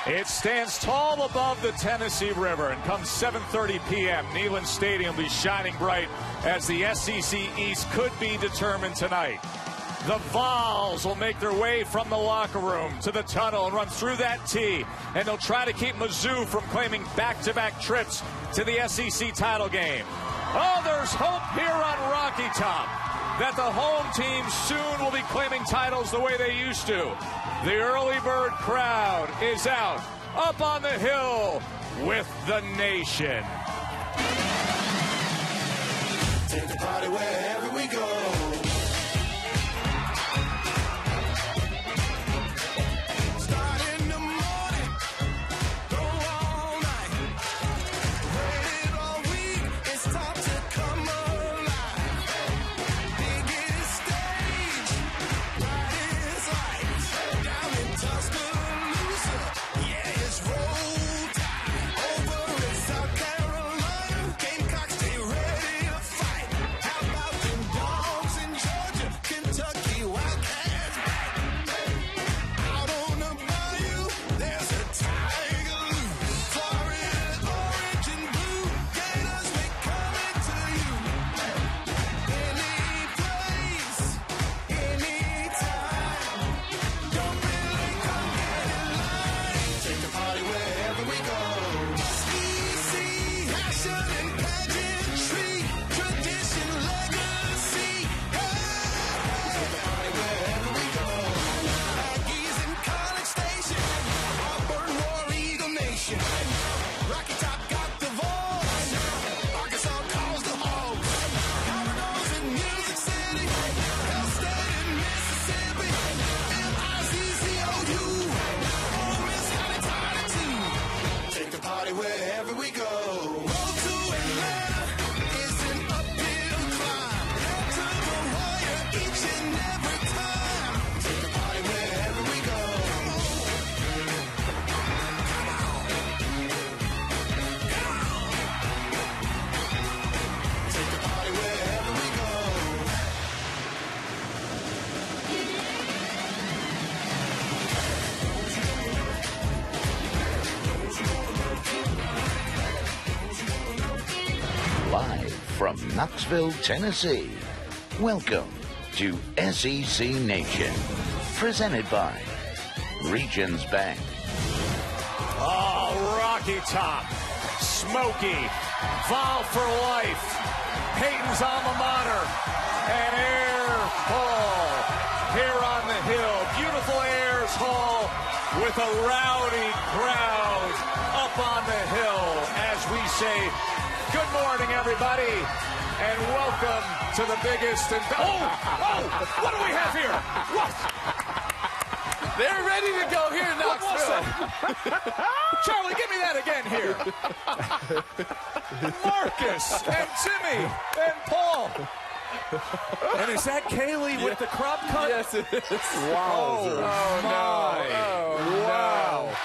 It stands tall above the Tennessee River, and come 7:30 p.m., Neyland Stadium will be shining bright as the SEC East could be determined tonight. The Vols will make their way from the locker room to the tunnel and run through that T, and they'll try to keep Mizzou from claiming back-to-back trips to the SEC title game. Oh, there's hope here on Rocky Top that the home team soon will be claiming titles the way they used to. The early bird crowd is out, up on the hill with the nation. Take the party wherever we go. Live from Knoxville, Tennessee, welcome to SEC Nation, presented by Regions Bank. Oh, Rocky Top, Smoky, Vol for life, Peyton's alma mater, and Air Hall here on the hill. Beautiful Ayers Hall with a rowdy crowd up on the hill as we say, good morning, everybody, and welcome to the biggest and... what do we have here? What? They're ready to go here in Knoxville. Charlie, give me that again here. Marcus and Jimmy and Paul. And is that Kaylee with the crop cut? Yes, it is. Wow. Oh, my. Oh, wow.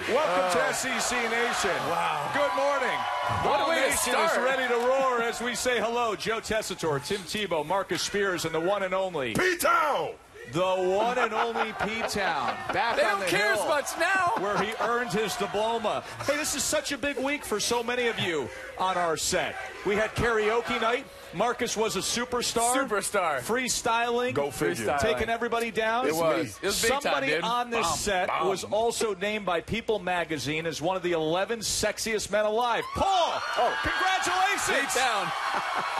Welcome to SEC Nation. Wow. Good morning. What a way to Nation start. is ready to roar as we say hello. Joe Tessitore, Tim Tebow, Marcus Spears, and the one and only P-Town! The one and only P-Town. Back They on don't the care hill as much now. where he earned his diploma. Hey, this is such a big week for so many of you on our set. We had karaoke night. Marcus was a superstar. Superstar. Freestyling. Go figure. Freestyling. Taking everybody down. It was big Somebody time, dude. on this set was also named by People magazine as one of the 11 sexiest men alive. Paul! Oh, congratulations! P-Town.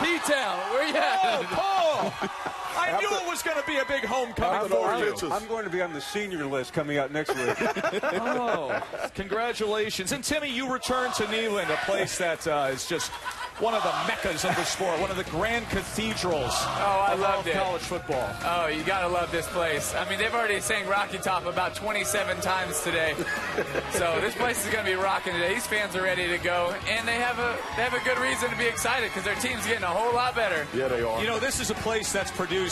P-Town. Where you at? Oh, Paul! I knew it was going to be a big homecoming for you. I'm going to be on the senior list coming out next week. Oh, congratulations. And, Timmy, you returned to Neyland, a place that is just one of the meccas of the sport, one of the grand cathedrals of all college football. Oh, you got to love this place. I mean, they've already sang Rocky Top about 27 times today. So this place is going to be rocking today. These fans are ready to go, and they have a good reason to be excited because their team's getting a whole lot better. Yeah, they are. You know, this is a place that's produced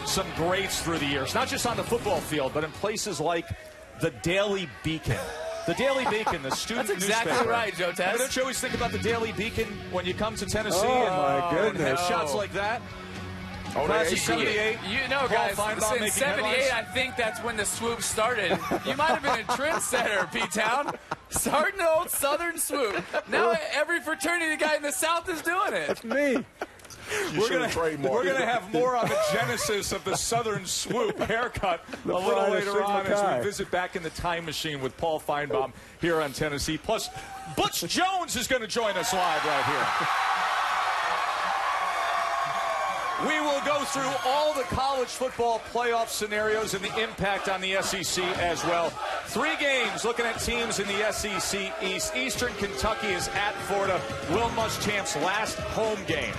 some greats through the years, not just on the football field, but in places like the Daily Beacon. The Daily Beacon, the student That's exactly newspaper. right, Joe Tess. Don't you always think about the Daily Beacon when you come to Tennessee Oh, and, my goodness. and have shots like that? Oh, Class of 78. You know, guys, since 78, I think that's when the swoop started. You might have been a trendsetter, P-Town. Starting the old Southern swoop. Now every fraternity guy in the South is doing it. That's me. We're going to have more on the genesis of the Southern swoop haircut a little later on as we visit back in the time machine with Paul Feinbaum here on Tennessee. Plus, Butch Jones is going to join us live right here. We will go through all the college football playoff scenarios and the impact on the SEC as well. 3 games looking at teams in the SEC East. Eastern Kentucky is at Florida. Will Muschamp's last home game.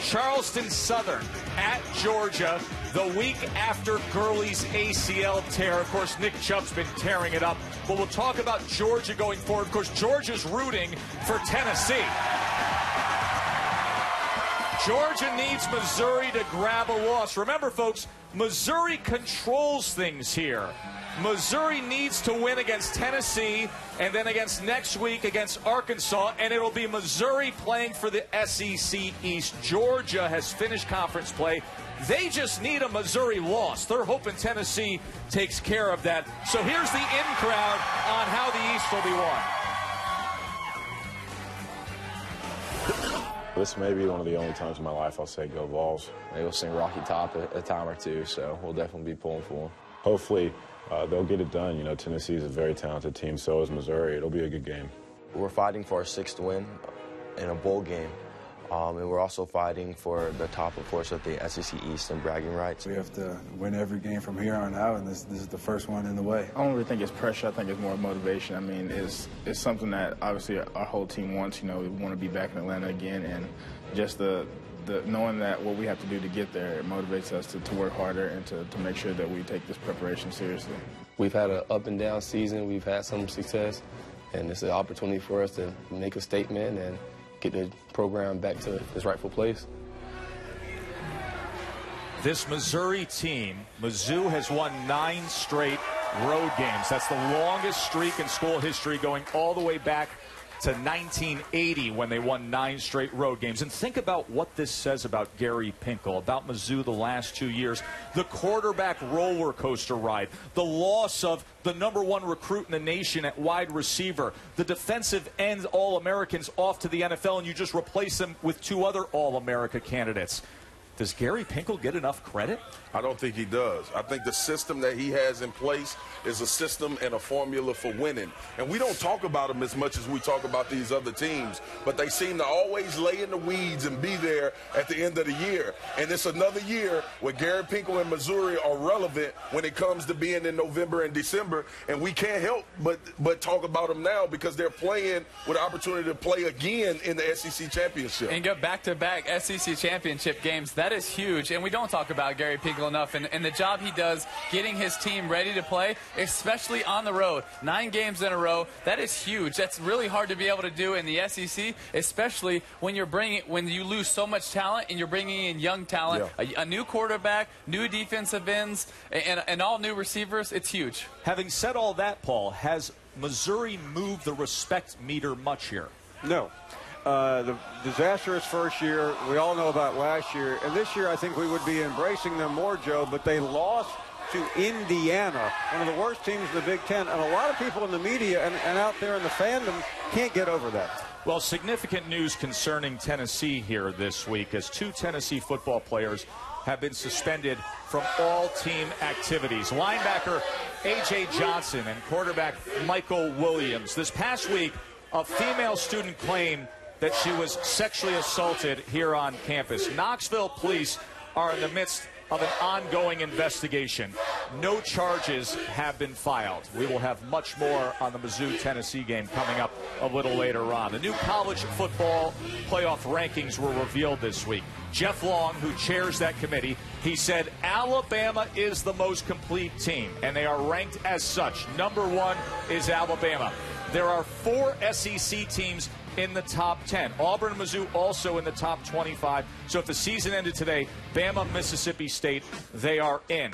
Charleston Southern at Georgia the week after Gurley's ACL tear. Of course, Nick Chubb's been tearing it up. But we'll talk about Georgia going forward. Of course, Georgia's rooting for Tennessee. Georgia needs Missouri to grab a loss. Remember, folks, Missouri controls things here. Missouri needs to win against Tennessee and then against next week against Arkansas, and it'll be Missouri playing for the SEC East. Georgia has finished conference play. They just need a Missouri loss. They're hoping Tennessee takes care of that. So here's the in-crowd on how the East will be won. This may be one of the only times in my life I'll say go Vols. Maybe we'll sing Rocky Top a time or two, so we'll definitely be pulling for them. Hopefully they'll get it done. You know, Tennessee is a very talented team, so is Missouri. It'll be a good game. We're fighting for our 6th win in a bowl game, and we're also fighting for the top, of course, of the SEC East and bragging rights. We have to win every game from here on out, and this is the first one in the way. I don't really think it's pressure. I think it's more motivation. I mean, it's something that obviously our whole team wants. You know, we want to be back in Atlanta again, and just the knowing that what we have to do to get there, it motivates us to work harder and to make sure that we take this preparation seriously. We've had an up and down season. We've had some success, and it's an opportunity for us to make a statement and get the program back to its rightful place. This Missouri team, Mizzou has won 9 straight road games. That's the longest streak in school history, going all the way back to 1980 when they won 9 straight road games. And think about what this says about Gary Pinkel, about Mizzou the last 2 years. The quarterback roller coaster ride, the loss of the #1 recruit in the nation at wide receiver, the defensive end All-Americans off to the NFL, and you just replace them with 2 other All-America candidates. Does Gary Pinkel get enough credit? I don't think he does. I think the system that he has in place is a system and a formula for winning. And we don't talk about him as much as we talk about these other teams, but they seem to always lay in the weeds and be there at the end of the year. And it's another year where Gary Pinkel and Missouri are relevant when it comes to being in November and December. And we can't help but talk about them now because they're playing with the opportunity to play again in the SEC championship. And go back-to-back SEC championship games. That is huge. And we don't talk about Gary Pinkel enough and the job he does getting his team ready to play, especially on the road. 9 games in a row. That is huge. That's really hard to be able to do in the SEC, especially when you lose so much talent and you're bringing in young talent, a new quarterback, new defensive ends, and all new receivers. It's huge. Having said all that, Paul, has Missouri moved the respect meter much here? No. The disastrous first year, we all know about last year. And this year, I think we would be embracing them more, Joe. But they lost to Indiana, one of the worst teams in the Big Ten. And a lot of people in the media and out there in the fandom can't get over that. Well, significant news concerning Tennessee here this week as 2 Tennessee football players have been suspended from all team activities. Linebacker A.J. Johnson and quarterback Michael Williams. This past week, a female student claimed that she was sexually assaulted here on campus. Knoxville police are in the midst of an ongoing investigation. No charges have been filed. We will have much more on the Mizzou-Tennessee game coming up a little later on. The new college football playoff rankings were revealed this week. Jeff Long, who chairs that committee, he said Alabama is the most complete team, and they are ranked as such. #1 is Alabama. There are 4 SEC teams in the top 10. Auburn and Mizzou also in the top 25. So if the season ended today, Bama, Mississippi State, they are in.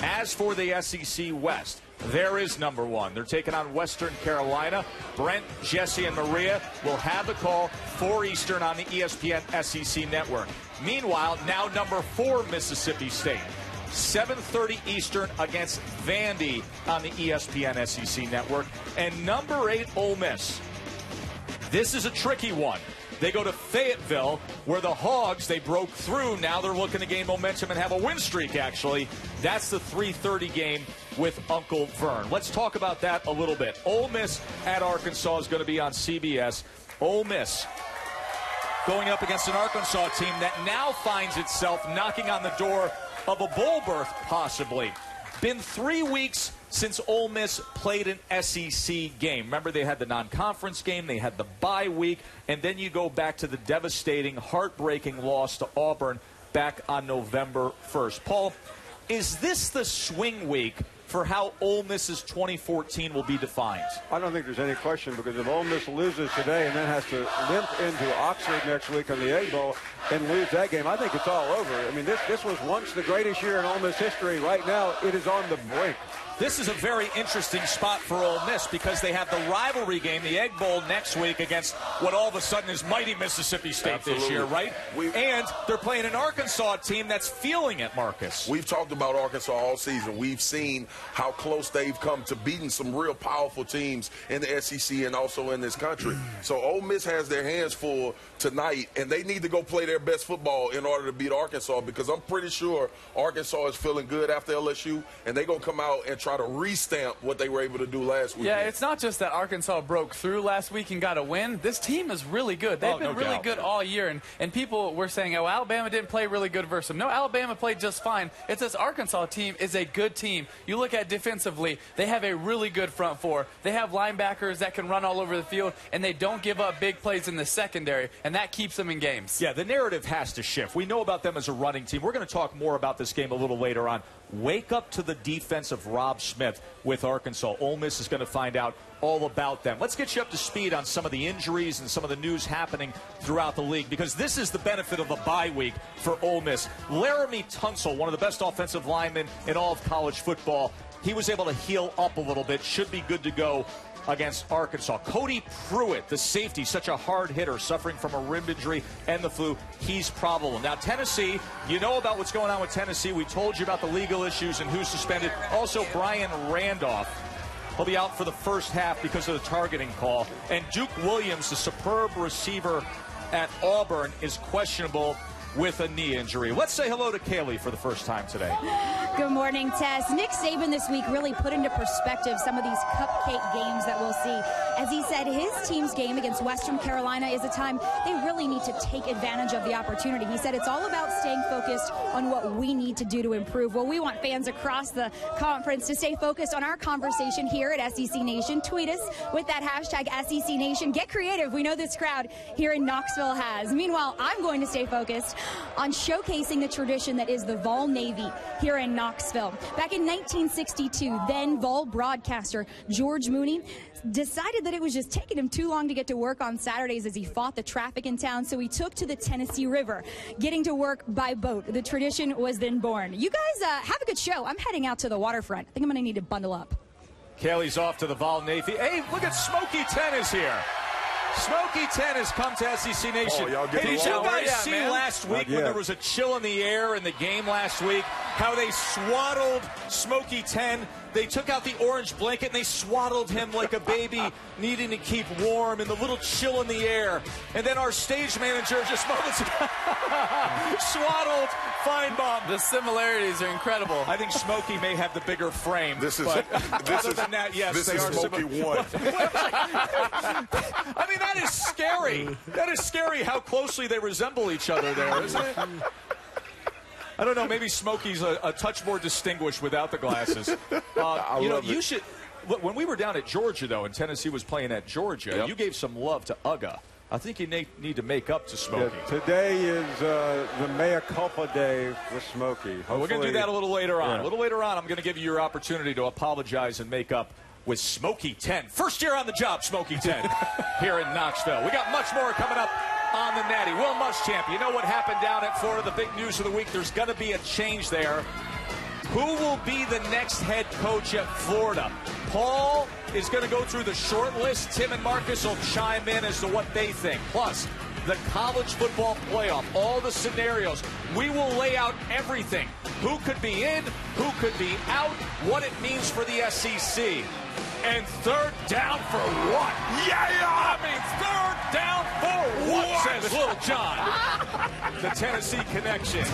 As for the SEC West, there is #1. They're taking on Western Carolina. Brent, Jesse, and Maria will have the call 4 Eastern on the ESPN SEC Network. Meanwhile, now number 4 Mississippi State. 7:30 Eastern against Vandy on the ESPN SEC network. And number 8 Ole Miss. This is a tricky one. They go to Fayetteville, where the Hogs, they broke through. Now they're looking to gain momentum and have a win streak, actually. That's the 3:30 game with Uncle Vern. Let's talk about that a little bit. Ole Miss at Arkansas is going to be on CBS. Ole Miss going up against an Arkansas team that now finds itself knocking on the door of a bowl berth, possibly. Been 3 weeks since Ole Miss played an SEC game. Remember, they had the non-conference game, they had the bye week, and then you go back to the devastating, heartbreaking loss to Auburn back on November 1st. Paul, is this the swing week for how Ole Miss's 2014 will be defined? I don't think there's any question, because if Ole Miss loses today and then has to limp into Oxford next week on the Egg Bowl and lose that game, I think it's all over. I mean, this was once the greatest year in Ole Miss history. Right now, it is on the brink. This is a very interesting spot for Ole Miss because they have the rivalry game, the Egg Bowl, next week against what all of a sudden is mighty Mississippi State this year, right? And they're playing an Arkansas team that's feeling it, Marcus. We've talked about Arkansas all season. We've seen how close they've come to beating some real powerful teams in the SEC and also in this country. So Ole Miss has their hands full tonight, and they need to go play their best football in order to beat Arkansas, because I'm pretty sure Arkansas is feeling good after LSU, and they're going to come out and try to restamp what they were able to do last week. Yeah, it's not just that Arkansas broke through last week and got a win. This team is really good. They've been really good all year, and people were saying, oh, Alabama didn't play really good versus them. No, Alabama played just fine. It's this Arkansas team is a good team. You look at defensively, they have a really good front four. They have linebackers that can run all over the field, and they don't give up big plays in the secondary, and that keeps them in games. Yeah, the narrative has to shift. We know about them as a running team. We're going to talk more about this game a little later on. Wake up to the defense of Rob Smith with Arkansas. Ole Miss is going to find out all about them. Let's get you up to speed on some of the injuries and some of the news happening throughout the league, because this is the benefit of the bye week for Ole Miss. Laramie Tunsil, one of the best offensive linemen in all of college football, he was able to heal up a little bit, should be good to go against Arkansas. Cody Pruitt, the safety, such a hard hitter, suffering from a rib injury and the flu. He's probable. Now, Tennessee, you know about what's going on with Tennessee. We told you about the legal issues and who's suspended. Also, Brian Randolph. He'll be out for the first half because of the targeting call. And Duke Williams, the superb receiver at Auburn, is questionable with a knee injury. Let's say hello to Kaylee for the first time today. Good morning, Tess. Nick Saban this week really put into perspective some of these cupcake games that we'll see. As he said, his team's game against Western Carolina is a time they really need to take advantage of the opportunity. He said it's all about staying focused on what we need to do to improve. Well, we want fans across the conference to stay focused on our conversation here at SEC Nation. Tweet us with that hashtag SEC Nation. Get creative. We know this crowd here in Knoxville has. Meanwhile, I'm going to stay focused on showcasing the tradition that is the Vol Navy here in Knoxville. Back in 1962, then Vol broadcaster George Mooney decided that it was just taking him too long to get to work on Saturdays as he fought the traffic in town, so he took to the Tennessee River, getting to work by boat. The tradition was then born. You guys have a good show. I'm heading out to the waterfront. I think I'm going to need to bundle up. Kaylee's off to the Vol Navy. Hey, look at Smokey 10 is here. Smokey 10 has come to SEC Nation. Hey, did you guys see last week when there was a chill in the air in the game last week, how they swaddled Smokey 10? They took out the orange blanket and they swaddled him like a baby needing to keep warm in the little chill in the air. And then our stage manager just moments ago swaddled Feinbaum. The similarities are incredible. I think Smokey may have the bigger frame. This is Smokey 1. I mean, that is scary. That is scary how closely they resemble each other there, isn't it? I don't know. Maybe Smokey's a touch more distinguished without the glasses. You should. When we were down at Georgia, though, and Tennessee was playing at Georgia, you gave some love to Uga. I think you need to make up to Smokey. Yeah, today is the mea culpa day with Smokey. We're going to do that a little later on. A little later on, I'm going to give you your opportunity to apologize and make up with Smokey 10. First year on the job, Smokey 10, here in Knoxville. We got much more coming up on the Natty. Will Muschamp, you know what happened down at Florida, the big news of the week. There's going to be a change there. Who will be the next head coach at Florida? Paul is going to go through the short list. Tim and Marcus will chime in as to what they think. Plus, the college football playoff, all the scenarios. We will lay out everything. Who could be in, who could be out, what it means for the SEC. And third down for what? Yeah! I mean, third down for what? Says Little John. The Tennessee Connection.